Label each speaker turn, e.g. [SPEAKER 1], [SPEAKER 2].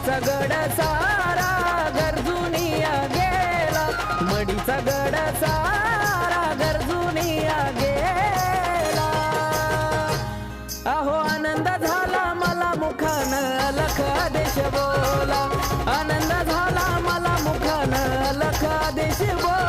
[SPEAKER 1] मडीचा गड सारा गरजुनिया गेला, मडीचा गड सारा गरजुनिया गेला. अहो आनंद झाला मला मुखान लख आदेश बोला, आनंद झाला मला मुखान लख आदेश बोला.